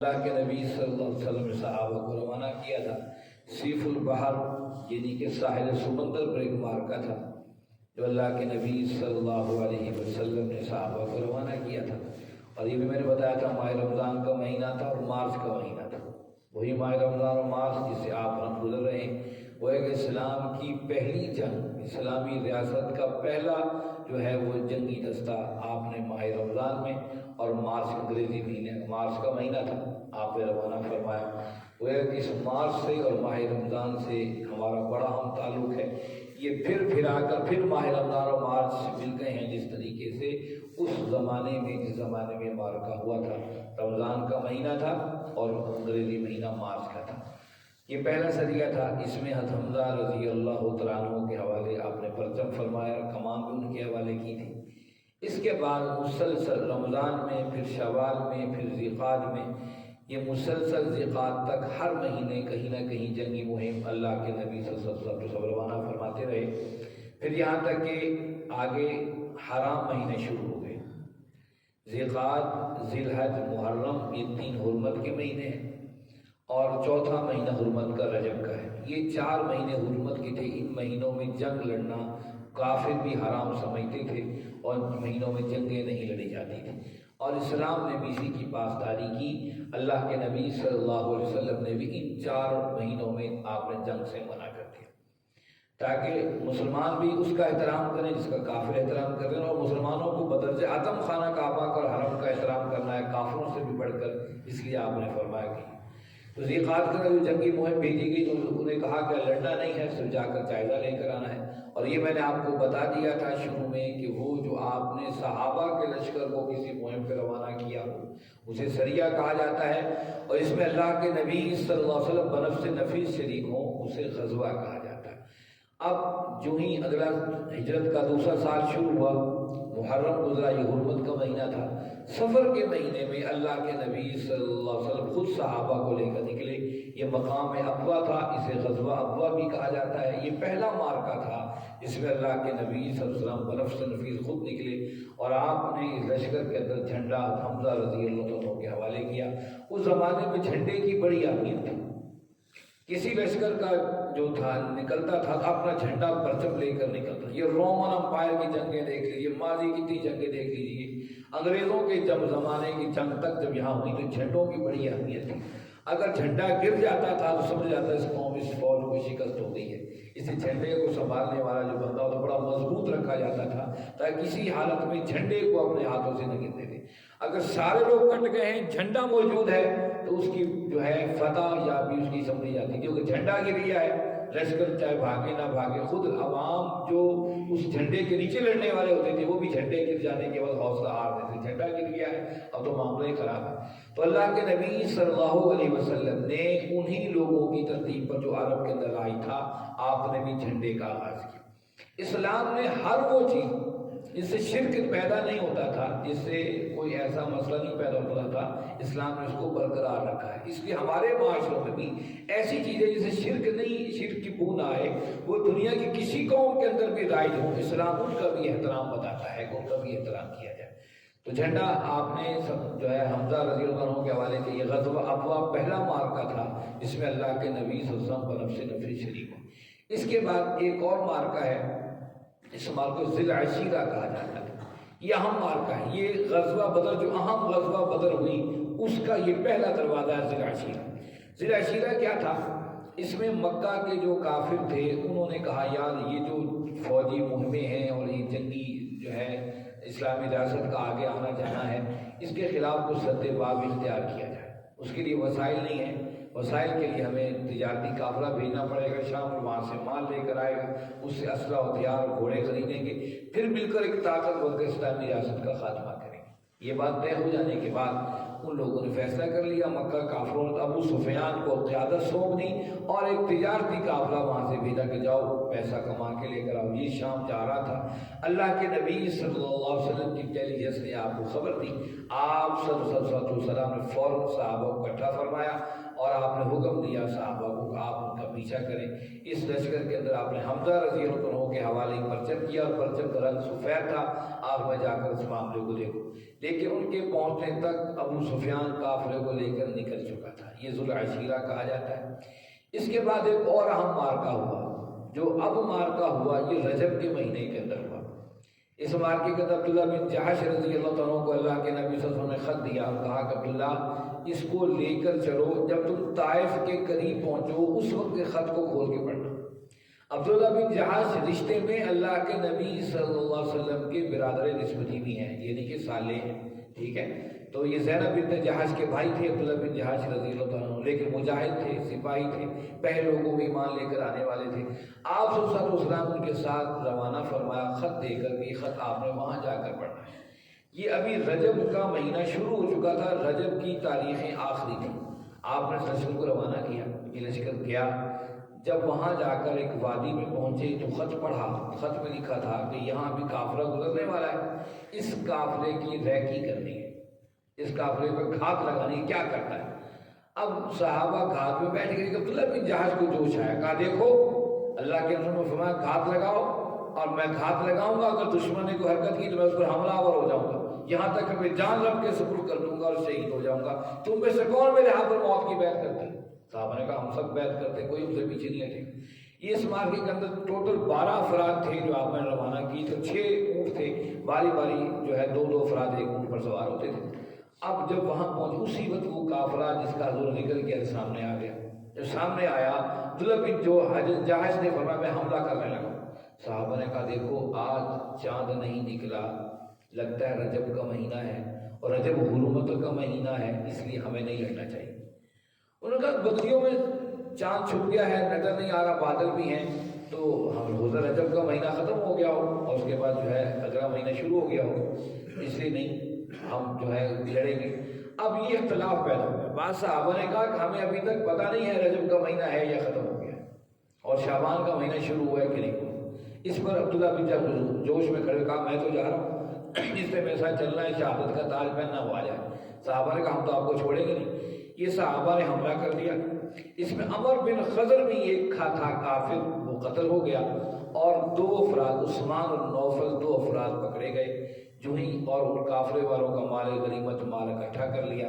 اللہ کے نبی صلی اللہ علیہ وسلم نے صحابہ کو روانہ کیا تھا۔ سیف البحر یعنی کہ ساحل سمندر پر ایک مارکا تھا جو اللہ کے نبی صلی اللہ علیہ وسلم نے صحابہ کو روانہ کیا تھا، اور یہ بھی میں نے بتایا تھا ماہ رمضان کا مہینہ تھا اور مارچ کا مہینہ تھا۔ وہی ماہ رمضان اور مارچ جس سے آپ ہم گزر رہے ہیں وہ ایک اسلام کی پہلی جنگ، اسلامی ریاست کا پہلا جو ہے وہ جنگی دستہ آپ نے ماہ رمضان میں اور مارچ انگریزی مہینے مارچ کا مہینہ تھا آپ نے روانہ فرمایا۔ وہ اس مارچ سے اور ماہ رمضان سے ہمارا بڑا اہم تعلق ہے۔ یہ پھر آ کر پھر ماہ رمضان اور مارچ سے مل گئے ہیں، جس طریقے سے اس زمانے میں جس زمانے میں مارکا ہوا تھا رمضان کا مہینہ تھا اور انگریزی مہینہ مارچ کا تھا۔ یہ پہلا سریہ تھا، اس میں حضرت حمزہ رضی اللہ تعالیٰ عنہ کے حوالے آپ نے پرچم فرمایا، کمان بھی ان کے حوالے کی تھی۔ اس کے بعد مسلسل رمضان میں، پھر شوال میں، پھر ذیقعد میں، یہ مسلسل ذیقعد تک ہر مہینے کہیں نہ کہیں جنگی مہم اللہ کے نبی صلی اللہ علیہ وسلم روانہ فرماتے رہے۔ پھر یہاں تک کہ آگے حرام مہینے شروع ہو گئے، ذیقعد، ذی الحج، محرم، یہ 3 حرمت کے مہینے ہیں، اور چوتھا مہینہ حرمت کا رجب کا ہے۔ یہ 4 مہینے حرمت کے تھے۔ ان مہینوں میں جنگ لڑنا کافر بھی حرام سمجھتے تھے اور ان مہینوں میں جنگیں نہیں لڑی جاتی تھیں، اور اسلام نے بھی اسی کی پاسداری کی۔ اللہ کے نبی صلی اللہ علیہ وسلم نے بھی ان 4 مہینوں میں آپ نے جنگ سے منع کر دیا، تاکہ مسلمان بھی اس کا احترام کریں جس کا کافر احترام کر رہے ہیں، اور مسلمانوں کو بدرجہ عدم خانہ کعبہ اور حرم کا احترام کرنا ہے کافروں سے بھی بڑھ کر، اس لیے آپ نے فرمایا کہ تو ذیقعد کے جو جنگی مہم بھیجی گئی تو انہوں نے کہا کہ لڑنا نہیں ہے، صرف جا کر جائزہ لے کر آنا ہے۔ اور یہ میں نے آپ کو بتا دیا تھا شروع میں کہ وہ جو آپ نے صحابہ کے لشکر کو کسی مہم پہ روانہ کیا ہو اسے سریہ کہا جاتا ہے، اور اس میں اللہ کے نبی صلی اللہ علیہ وسلم بنفس نفیس شریک ہوں اسے غزوہ کہا جاتا ہے۔ اب جو ہی اگلا ہجرت کا دوسرا سال شروع ہوا، محرم گزرا، یہ حرمت کا مہینہ تھا۔ سفر کے مہینے میں اللہ کے نبی صلی اللہ علیہ وسلم خود صحابہ کو لے کر نکلے۔ یہ مقام ابوا تھا، اسے غزوہ ابوا بھی کہا جاتا ہے۔ یہ پہلا مارکا تھا جس میں اللہ کے نبی صلی اللہ علیہ وسلم بنفس نفیس خود نکلے، اور آپ نے اس لشکر کے اندر جھنڈا حمزہ رضی اللہ عنہ کے حوالے کیا۔ اس زمانے میں جھنڈے کی بڑی اہمیت تھی۔ کسی لشکر کا جو تھا نکلتا تھا اپنا جھنڈا پرچم لے کر نکلتا۔ یہ رومن امپائر کی جنگیں دیکھ لیجیے، ماضی کی 3 جنگیں دیکھ لیجیے، انگریزوں کے جب زمانے کی جنگ تک جب یہاں ہوئی تو جھنڈوں کی بڑی اہمیت تھی۔ اگر جھنڈا گر جاتا تھا تو سمجھ جاتا اس قوم اس فوج کو شکست ہو گئی ہے۔ اس جھنڈے کو سنبھالنے والا جو بندہ ہوتا بڑا مضبوط رکھا جاتا تھا تاکہ کسی حالت میں جھنڈے کو اپنے ہاتھوں سے نہ گرنے دے۔ اگر سارے لوگ کٹ گئے ہیں، جھنڈا موجود ہے تو اس کی جو ہے فتح یا بھی اس کی سمجھی جاتی، کیونکہ جھنڈا گر گیا ہے۔ لشکر چاہے بھاگے نہ بھاگے، خود عوام جو اس جھنڈے کے نیچے لڑنے والے ہوتے تھے وہ بھی جھنڈے گر جانے کے بعد حوصلہ ہار دیتے، جھنڈا گر گیا ہے اب تو معاملہ ہی خراب ہے۔ تو اللہ کے نبی صلی اللہ علیہ وسلم نے انہی لوگوں کی ترتیب پر جو عرب کے اندر آئی تھا آپ نے بھی جھنڈے کا آغاز کیا۔ اسلام نے ہر وہ چیز جس سے شرک پیدا نہیں ہوتا تھا، جس سے کوئی ایسا مسئلہ نہیں پیدا ہوتا تھا، اسلام نے اس کو برقرار رکھا ہے۔ اس لیے ہمارے معاشروں میں بھی ایسی چیزیں جسے شرک نہیں، شرک کی بو نہ آئے، وہ دنیا کی کسی قوم کے اندر بھی رائج ہو، اسلام ان کا بھی احترام بتاتا ہے کہ ان کا بھی احترام کیا جائے۔ تو جھنڈا آپ نے جو ہے حمزہ رضی اللہ عنہ کے حوالے سے، یہ غزوہ ابوا پہلا مارکا تھا جس میں اللہ کے نبی صلی اللہ علیہ وسلم بنفس نفیس شریک ہو۔ اس کے بعد ایک اور مارکا ہے، اس مارکے کو ذی العشیرہ کہا جاتا ہے۔ یہ اہم مارکا ہے، یہ غزوہ بدر جو اہم غزوہ بدر ہوئی اس کا یہ پہلا دروازہ ہے ذی العشیرہ۔ ذی العشیرہ کیا تھا؟ اس میں مکہ کے جو کافر تھے انہوں نے کہا یار یہ جو فوجی مہمیں ہیں اور یہ جنگی جو ہے اسلامی ریاست کا آگے آنا جانا ہے، اس کے خلاف کچھ سد باب اختیار کیا جائے۔ اس کے لیے وسائل نہیں ہیں، وسائل کے لیے ہمیں تجارتی قافلہ بھیجنا پڑے گا شام، اور وہاں سے مال لے کر آئے گا، اس سے اسلحہ و ہتھیار گھوڑے خریدیں گے، پھر مل کر ایک طاقتور اسلامی ریاست کا خاتمہ کریں گے۔ یہ بات طے ہو جانے کے بعد ان لوگوں نے فیصلہ کر لیا، مکہ کافروں نے ابو سفیان کو قیادت سونپ دی اور ایک تجارتی قافلہ وہاں سے بھیجا کہ جاؤ پیسہ کما کے لے کر آؤ۔ یہ شام جا رہا تھا، اللہ کے نبی صلی اللہ علیہ وسلم کی انٹیلیجنس نے آپ کو خبر دی۔ آپ صلی اللہ علیہ وسلم نے فوراً صحابہ کو اکٹھا فرمایا اور آپ نے حکم دیا صحابہ کو کہ آپ ان کا پیچھا کریں۔ اس لشکر کے اندر آپ نے حمزہ رضی اللہ عنہ کے حوالے پرچم کیا، اور پرچم کا رنگ سفید تھا۔ آپ میں جا کر اس معاملے کو دیکھو، لیکن ان کے پہنچنے تک ابو سفیان قافلے کو لے کر نکل چکا تھا، یہ ذوالعشیرہ کہا جاتا ہے۔ اس کے بعد ایک اور اہم مارکہ ہوا، جو اب مارکہ ہوا یہ رجب کے مہینے کے اندر ہوا۔ اس مارکے کے اندر عبداللہ بن جحش رضی اللہ تعالیٰ کو اللہ کے نبی صلی اللہ علیہ وسلم نے خط دیا اور کہا کہ عبداللہ اس کو لے کر چلو، جب تم طائف کے قریب پہنچو اس وقت کے خط کو کھول کے پڑھنا۔ عبداللہ بن جحش رشتے میں اللہ کے نبی صلی اللہ علیہ وسلم کے برادر نسبتی بھی ہیں، یعنی کہ صالح ہیں، ٹھیک ہے۔ تو یہ زینب بنت جحش کے بھائی تھے عبداللہ بن جحش رضی اللہ عنہ، لیکن مجاہد تھے، سپاہی تھے، پہلے لوگوں میں ایمان لے کر آنے والے تھے۔ آپ صلی اللہ علیہ وسلم ان کے ساتھ روانہ فرمایا خط دے کر کہ یہ خط آپ نے وہاں جا کر پڑھنا ہے۔ یہ ابھی رجب کا مہینہ شروع ہو چکا تھا، رجب کی تاریخیں آخری تھیں۔ آپ نے لشکر کو روانہ کیا، یہ لشکر گیا، جب وہاں جا کر ایک وادی میں پہنچے تو خط پڑھا، خط میں لکھا تھا کہ یہاں ابھی قافلہ گزرنے والا ہے، اس قافلے کی ریکی کرنی ہے، اس قافلے پر گھات لگانی ہے، کیا کرتا ہے؟ اب صحابہ گھات میں بیٹھ گئے، عبداللہ بن جحش کو جوش آیا، کہا دیکھو اللہ کے رسول نے فرمایا گھات لگاؤ، اور میں گھات لگاؤں گا، اگر دشمن نے کوئی حرکت کی تو میں اس پر حملہ آور ہو جاؤں گا، یہاں تک کہ میں جان رب کے سپرد کر دوں گا اور شہید ہو جاؤں گا۔ تم میں سے کون میرے ہاتھ پر موت کی بیعت کرتے ہیں؟ صحابہ نے کہا ہم سب بیعت کرتے، کوئی ہم سے پیچھے نہیں ہٹے۔ یہ اس مارکے کے اندر ٹوٹل 12 افراد تھے جو آپ نے روانہ کی تھے، 6 اونٹ تھے، باری باری جو ہے 2 افراد ایک اونٹ پر سوار ہوتے تھے۔ اب جب وہاں پہنچ اسی وقت وہ قافلہ جس کا حضور نکل کے سامنے آ گیا، جب سامنے آیا عبداللہ بن جو جحش نے فرمایا میں حملہ کرنے لگا۔ صحابہ نے کہا دیکھو آج چاند نہیں نکلا، لگتا ہے رجب کا مہینہ ہے اور رجب حرمت کا مہینہ ہے، اس لیے ہمیں نہیں لڑنا چاہیے۔ انہوں نے کہا بدریوں میں چاند چھپ گیا ہے، نظر نہیں آ رہا، بادل بھی ہیں، تو ہم روزہ رجب کا مہینہ ختم ہو گیا ہو اور اس کے بعد جو ہے اگلا مہینہ شروع ہو گیا ہو، اس لیے نہیں ہم جو ہے لڑیں گے۔ اب یہ اختلاف پیدا ہو گیا، بعض صحابہ نے کہا کہ ہمیں ابھی تک پتہ نہیں ہے رجب کا مہینہ ہے یا ختم ہو گیا اور شعبان کا مہینہ شروع ہوا ہے کہ نہیں ہوا۔ اس پر عبداللہ بن جحش جوش میں کھڑے کہا میں تو جا رہا ہوں، جس سے میرے ساتھ چلنا ہے شہادت کا تاج پہننا ہوا جائے۔ صحابہ نے کہا ہم تو آپ کو چھوڑیں گے نہیں۔ یہ صحابہ نے حملہ کر دیا، اس میں عمر بن خضر بھی ایک تھا کافر، وہ قتل ہو گیا، اور 2 افراد عثمان اور نوفل 2 افراد پکڑے گئے جو ہی، اور ان کافرے والوں کا مال غنیمت مال اکٹھا کر لیا،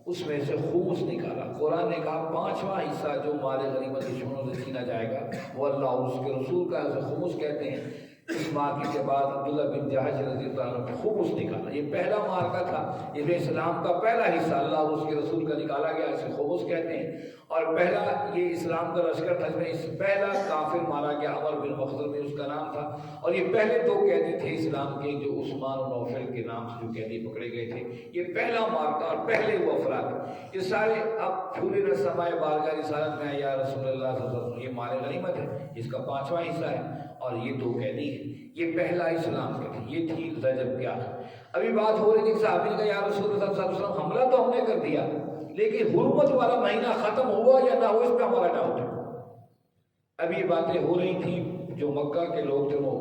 اس میں سے خمس نکالا۔ قرآن نے کہا 5واں حصہ جو مال غنیمت دشمنوں سے چھینا جائے گا وہ اللہ اور اس کے رسول کا اسے خمس کہتے ہیں۔ اس مارکے کے بعد عبداللہ بن جحش رضی اللہ عنہ نے خمس نکالا، یہ پہلا مارکہ تھا، اس میں اسلام کا پہلا حصہ اللہ اور اس کے رسول کا نکالا گیا، اسے خمس کہتے ہیں، اور پہلا یہ اسلام کا لشکر تھا، اس میں پہلا کافر مارا گیا عمر بن مخزر میں اس کا نام تھا، اور یہ پہلے 2 قیدی تھے اسلام کے جو عثمان و نوفل کے نام سے جو قیدی پکڑے گئے تھے، یہ پہلا مارکہ اور پہلے وہ افراد۔ یہ سارے اب پھولے نہ سمائے بارگاہ رسالت میں یا رسول اللہ صلی اللہ علیہ وسلم، یہ مال غنیمت ہے، اس کا 5واں حصہ ہے، اور یہ 2 قیدی ہیں، یہ پہلا اسلام کا تھا، یہ تھی رجب کے آخر۔ ابھی بات ہو رہی تھی کہ صحابی نے کہا یا رسول اللہ صلی اللہ علیہ وسلم حملہ تو ہم نے کر دیا لیکن حرمت والا مہینہ ختم ہوا یا نہ ہو اس پہ ہمارا ڈاؤٹ ہے۔ اب یہ باتیں ہو رہی تھیں، جو مکہ کے لوگ تھے وہ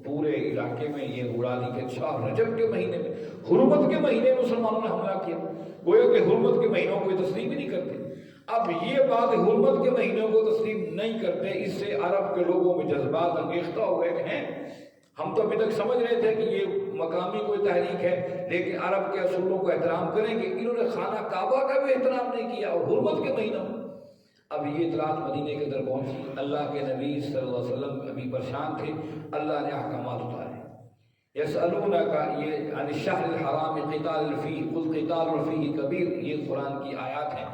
پورے علاقے میں یہ اڑا دی کہ اچھا رجب کے مہینے میں، حرمت کے مہینے میں مسلمانوں نے حملہ کیا، گویا کہ حرمت کے مہینوں کو تسلیم ہی نہیں کرتے۔ اب یہ بات حرمت کے مہینوں کو تسلیم نہیں کرتے، اس سے عرب کے لوگوں میں جذبات انگیختہ ہو گئے کہ ہیں ہم تو ابھی تک سمجھ رہے تھے کہ یہ مقامی کوئی تحریک ہے لیکن عرب کے اصولوں کو احترام کریں گے، انہوں نے خانہ کعبہ کا بھی احترام نہیں کیا اور حرمت کے مہینوں میں۔ اب یہ اطلاعات مدینے کے اندر پہنچی، اللہ کے نبی صلی اللہ علیہ وسلم ابھی پریشان تھے، اللہ نے احکامات اتارے۔ یسألونک یہ عن الشہر الحرام قتال فیہ قل قتال فیہ کبیر، یہ قرآن کی آیات ہیں۔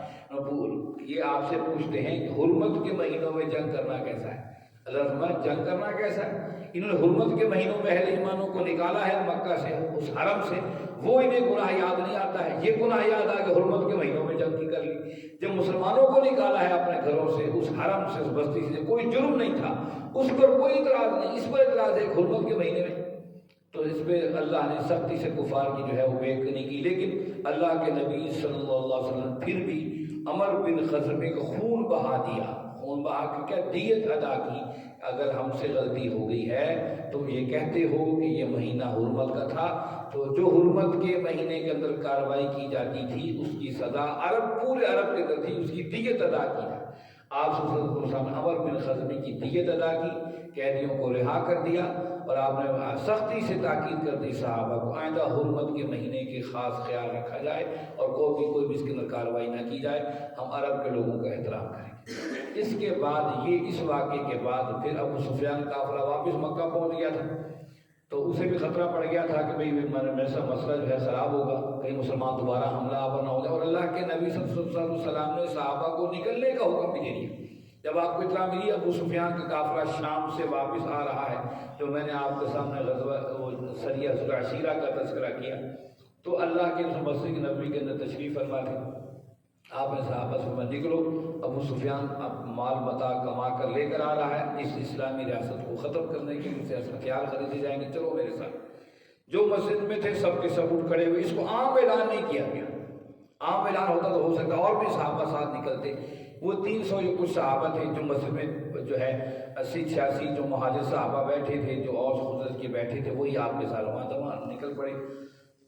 یہ آپ سے پوچھتے ہیں کہ حرمت کے مہینوں میں جنگ کرنا کیسا ہے؟ اللہ فرماتا جنگ کرنا کیسا ہے؟ انہوں نے حرمت کے مہینوں میں اہل ایمانوں کو نکالا ہے مکہ سے، اس حرم سے، وہ انہیں گناہ یاد نہیں آتا ہے، یہ گناہ یاد آ کہ حرمت کے مہینوں میں جنگ کی کر لی۔ جب مسلمانوں کو نکالا ہے اپنے گھروں سے، اس حرم سے، اس بستی سے، کوئی جرم نہیں تھا، اس پر کوئی اعتراض نہیں، اس پر اعتراض ہے حرمت کے مہینے میں، تو اس پہ اللہ نے سختی سے کفار کی جو ہے وہ بیکنی کی۔ لیکن اللہ کے نبی صلی اللہ علیہ وسلم پھر بھی عمر بن خزرمے کو خون بہا دیا، خون بہا کے کیا دیت ادا کی، اگر ہم سے غلطی ہو گئی ہے تم یہ کہتے ہو کہ یہ مہینہ حرمت کا تھا، تو جو حرمت کے مہینے کے اندر کارروائی کی جاتی تھی اس کی سزا عرب، پورے عرب کے اندر تھی، اس کی دیت ادا کی ہے۔ آپ صلی اللہ علیہ وسلم نے عمر بن خزمی کی دیت ادا کی، قیدیوں کو رہا کر دیا، اور آپ نے سختی سے تاکید کر دی صحابہ کو آئندہ حرمت کے مہینے کے خاص خیال رکھا جائے اور کوئی بھی اس کے اندر کارروائی نہ کی جائے، ہم عرب کے لوگوں کا احترام کریں گے۔ اس کے بعد اس واقعے کے بعد پھر ابو سفیان کا قافلہ واپس مکہ پہنچ گیا تھا، تو اسے بھی خطرہ پڑ گیا تھا کہ بھئی میرا مسئلہ جو ہے خراب ہوگا، کہیں مسلمان دوبارہ حملہ آور نہ ہو جائے، اور اللہ کے نبی صلی اللہ علیہ وسلم نے صحابہ کو نکلنے کا حکم بھی دے دیا۔ جب آپ کو اطلاع ملی ابو سفیان کا قافلہ شام سے واپس آ رہا ہے، جو میں نے آپ کے سامنے غزوہ سریہ ذو العشیرہ کا تذکرہ کیا، تو اللہ کے مسجد نبوی کے اندر تشریف فرما تھے، آپ نے صحابہ سے نکلو، ابو سفیان اب مال متاع کما کر لے کر آ رہا ہے، اس اسلامی ریاست کو ختم کرنے کے لیے ہتھیار خریدے جائیں گے، چلو میرے ساتھ۔ جو مسجد میں تھے سب کے سب اٹھ کھڑے ہوئے، اس کو عام اعلان نہیں کیا گیا، عام اعلان ہوتا تو ہو سکتا اور بھی صحابہ ساتھ نکلتے۔ وہ 300 جو کچھ صحابہ تھے جو مسجد میں جو ہے 80-86 جو مہاجر صحابہ بیٹھے تھے، جو اوس خزرج کے بیٹھے تھے، وہی آپ کے ساتھ رواں نکل پڑے۔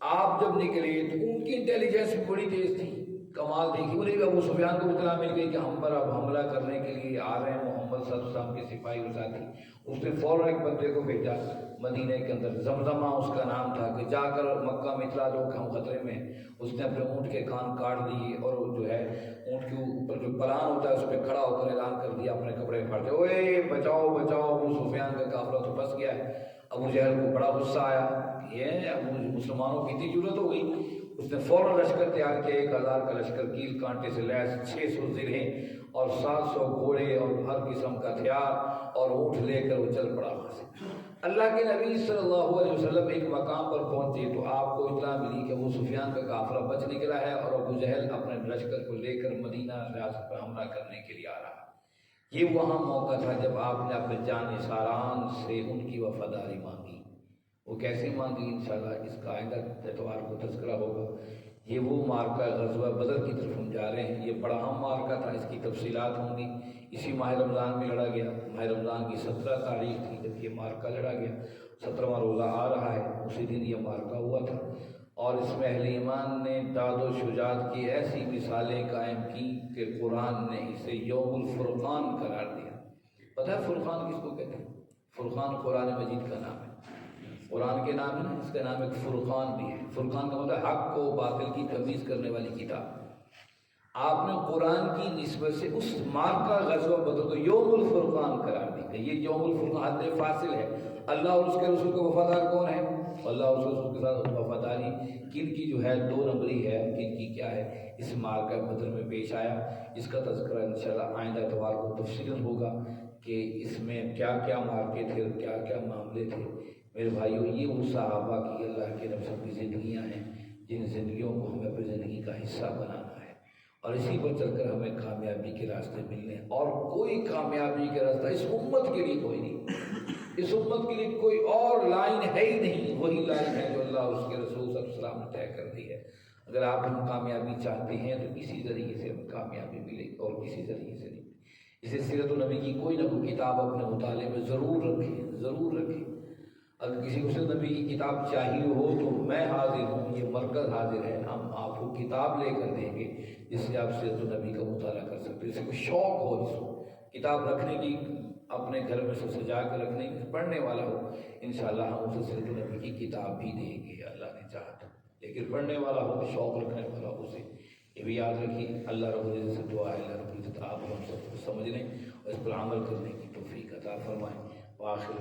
آپ جب نکلے تو ان کی انٹیلیجنس بھی بڑی تیز تھی، کمال دیکھی، انہیں بھی ابو سفیان کو اطلاع مل گئی کہ ہم پر اب حملہ کرنے کے لیے آ رہے ہیں محمد صلی اللہ علیہ وسلم کے سپاہی و ساتھی۔ اس نے فوراً ایک بندے کو بھیجا مدینہ کے اندر، زمزمہ اس کا نام تھا، کہ جا کر مکہ میں اطلاع دو کہ ہم خطرے میں ہیں۔ اس نے اپنے اونٹ کے کان کاٹ دیے اور جو ہے اونٹ کے اوپر جو پلان ہوتا ہے اس پہ کھڑا ہو کر اعلان کر دیا، اپنے کپڑے پھاڑتے، اوے بچاؤ بچاؤ، ابو سفیان کا قافلہ تو پھنس گیا ہے۔ ابو جہل کو بڑا غصہ آیا، یہ ابو مسلمانوں کی اتنی ضرورت ہو گئی۔ اس نے فوراً لشکر تیار کیا، 1000 کا لشکر، کیل کانٹے سے لیس، 600 زرہیں اور 700 گھوڑے اور ہر قسم کا ہتھیار اور اونٹ لے کر وہ چل پڑا وہاں سے۔ اللہ کے نبی صلی اللہ علیہ وسلم ایک مقام پر پہنچے تو آپ کو اطلاع ملی کہ ابو سفیان کا قافلہ بچ نکلا ہے اور ابو جہل اپنے لشکر کو لے کر مدینہ ریاست پر حملہ کرنے کے لیے آ رہا۔ یہ وہاں موقع تھا جب آپ نے اپنے جان نثاران سے ان کی وفاداری مانگی۔ وہ کیسے مانگی، انشاءاللہ اس کا آئندہ اتوار کو تذکرہ ہوگا۔ یہ وہ مارکہ غزوہ بدر کی طرف ہم جا رہے ہیں، یہ بڑا اہم مارکہ تھا، اس کی تفصیلات ہوں گی۔ اسی ماہ رمضان میں لڑا گیا، ماہ رمضان کی 17 تاریخ تھی جب یہ مارکہ لڑا گیا، 17واں روزہ آ رہا ہے، اسی دن یہ مارکہ ہوا تھا۔ اور اس میں اہل ایمان نے داد و شجاعت کی ایسی مثالیں قائم کی کہ قرآن نے اسے یوم الفرقان قرار دیا۔ پتہ ہے فرقان کس کو کہتے ہیں؟ فرقان قرآن مجید کا نام ہے، قرآن کے نام ہے، اس کا نام ایک فرقان بھی ہے۔ فرقان کا مطلب حق کو باطل کی تمیز کرنے والی کتاب۔ آپ نے قرآن کی نسبت سے اس مارکہ غزوہ بدر کو یوم الفرقان قرار دی گئی۔ یہ یوم الفرقان حد فاصل ہے۔ اللہ اور اس کے رسول کا وفادار کون ہے؟ اللہ اور اس کے رسول کے ساتھ وفاداری کن کی جو ہے 2 نمبری ہے، کن کی کیا ہے، اس مارکہ بدر میں پیش آیا۔ اس کا تذکرہ انشاءاللہ آئندہ اتوار کو تفصیلاً ہوگا کہ اس میں کیا کیا مارکے تھے اور کیا کیا معاملے تھے۔ میرے بھائیو، یہ وہ صحابہ کی اللہ کے نبی کی زندگیاں ہیں جن زندگیوں کو ہمیں اپنی زندگی کا حصہ بنانا ہے، اور اسی پر چل کر ہمیں کامیابی کے راستے ملنے ہیں۔ اور کوئی کامیابی کا راستہ اس امت کے لیے کوئی نہیں، اس امت کے لیے کوئی اور لائن ہے ہی نہیں، وہی لائن ہے جو اللہ اور اس کے رسول صلی اللہ علیہ وسلم نے طے کر دی ہے۔ اگر آپ ہم کامیابی چاہتے ہیں تو اسی ذریعے سے ہمیں کامیابی ملے گی اور کسی ذریعے سے نہیں۔ اسے سیرت النبی کی کوئی نہ کوئی کتاب اپنے مطالعے میں ضرور رکھیں، ضرور رکھیں۔ اگر کسی کو سیرت النبی کی کتاب چاہیے ہو تو میں حاضر ہوں، یہ مرکز حاضر ہے، ہم آپ کو کتاب لے کر دیں گے جس سے آپ سیرت النبی کا مطالعہ کر سکتے ہیں۔ جسے کوئی شوق ہو اس کو کتاب رکھنے کی، اپنے گھر میں سجا کر رکھنے کی، پڑھنے والا ہو، انشاءاللہ ہم اسے سیرت النبی کی کتاب بھی دیں گے اللہ نے چاہا تو۔ لیکن پڑھنے والا ہو، شوق رکھنے والا ہو، اسے یہ بھی یاد رکھیے۔ اللہ رب العزت سے دعا ہے، اللہ رب العزت آپ ہم سب کو سمجھنے اور اس پر عمل کرنے کی توفیق عطا فرمائیں۔ وآخر